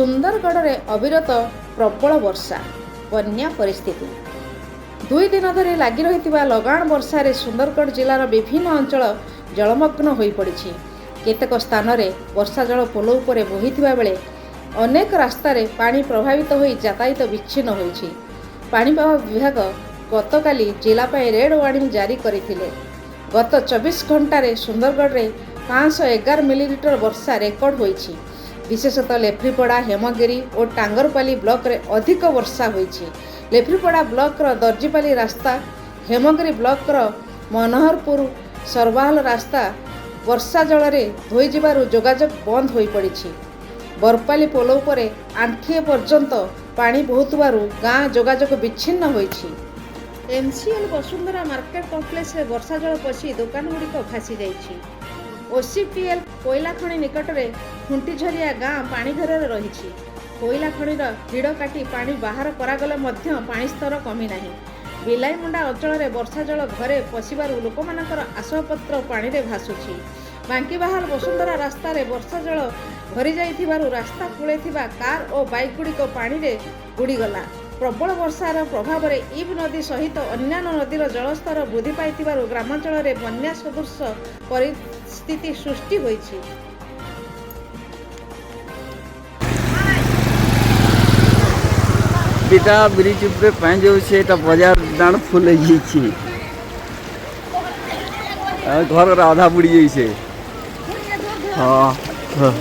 ସୁନ୍ଦରଗଡ଼ରେ ଅବିରତ ପ୍ରବଳ ବର୍ଷା, ବନ୍ୟା ପରିସ୍ଥିତି। 2 ଦିନ ଧରି ଲାଗି ରହିଥିବା ଲଗାଣ ବର୍ଷାରେ ସୁନ୍ଦରଗଡ଼ ଜିଲ୍ଲାର ବିଭିନ୍ନ ଅଞ୍ଚଳ ଜଳମଗ୍ନ ହୋଇପଡ଼ିଛି। କେତେକ ସ୍ଥାନରେ ବର୍ଷା ଜଳ ପୋଲ ଉପରେ ବୋହିଥିବା ବେଳେ ଅନେକ ରାସ୍ତାରେ ପାଣି ପ୍ରଭାବିତ ହୋଇ ଯାତାୟାତ ବିଚ୍ଛିନ୍ନ ହୋଇଛି। ପାଣିପାଗ ବିଭାଗ ଗତକାଲି ଜିଲ୍ଲା ପାଇଁ ରେଡ୍ ୱାର୍ଣ୍ଣିଂ ଜାରି କରିଥିଲେ। ଗତ 24 ଘଣ୍ଟାରେ ସୁନ୍ଦରଗଡ଼ରେ 511 ମିଲିଲିଟର ବର୍ଷା ରେକର୍ଡ ହୋଇଛି। ବିଶେଷତଃ ଲେଫ୍ରିପଡ଼ା, ହେମଗିରି ଓ ଟାଙ୍ଗରପାଲି ବ୍ଲକରେ ଅଧିକ ବର୍ଷା ହୋଇଛି। ଲେଫ୍ରିପଡ଼ା ବ୍ଲକର ଦର୍ଜିପାଲି ରାସ୍ତା, ହେମଗିରି ବ୍ଲକର ମନୋହରପୁର ସରବାହଲ ରାସ୍ତା ବର୍ଷା ଜଳରେ ଧୋଇଯିବାରୁ ଯୋଗାଯୋଗ ବନ୍ଦ ହୋଇପଡ଼ିଛି। ବରପାଲି ପୋଲ ଉପରେ ଆଣ୍ଠିଏ ପର୍ଯ୍ୟନ୍ତ ପାଣି ବହୁଥିବାରୁ ଗାଁ ଯୋଗାଯୋଗ ବିଚ୍ଛିନ୍ନ ହୋଇଛି। MCL ବସୁନ୍ଧରା ମାର୍କେଟ କମ୍ପ୍ଲେକ୍ସରେ ବର୍ଷା ଜଳ ପଶି ଦୋକାନଗୁଡ଼ିକ ଭାସି ଯାଇଛି। OCPL କୋଇଲା ଖଣି ନିକଟରେ ଖୁଣ୍ଟିଝରିଆ ଗାଁ ପାଣି ଘେରରେ ରହିଛି। କୋଇଲା ଖଣିର ହିଡ଼ କାଟି ପାଣି ବାହାର କରାଗଲେ ମଧ୍ୟ ପାଣି ସ୍ତର କମିନାହିଁ। ବିଲାଇମୁଣ୍ଡା ଅଞ୍ଚଳରେ ବର୍ଷା ଜଳ ଘରେ ପଶିବାରୁ ଲୋକମାନଙ୍କର ଆସବାବପତ୍ର ପାଣିରେ ଭାସୁଛି। ବାଙ୍କିବାହାଲ ବସୁନ୍ଧରା ରାସ୍ତାରେ ବର୍ଷା ଜଳ ଭରିଯାଇଥିବାରୁ ରାସ୍ତା କୂଳେ ଥିବା କାର୍ ଓ ବାଇକ୍ଗୁଡ଼ିକ ପାଣିରେ ବୁଡ଼ିଗଲା। ପ୍ରବଳ ବର୍ଷାର ପ୍ରଭାବରେ ଇବ୍ ନଦୀ ସହିତ ଅନ୍ୟାନ୍ୟ ନଦୀର ଜଳସ୍ତର ବୃଦ୍ଧି ପାଇଥିବାରୁ ଗ୍ରାମାଞ୍ଚଳରେ ବନ୍ୟା ସଦୃଶ ପରିସ୍ଥିତି ସୃଷ୍ଟି ହୋଇଛି। बेटा ब्रिज पे पानी जो से बाजार दाण फुल घर आधा बुड़ी जाइए। हाँ हाँ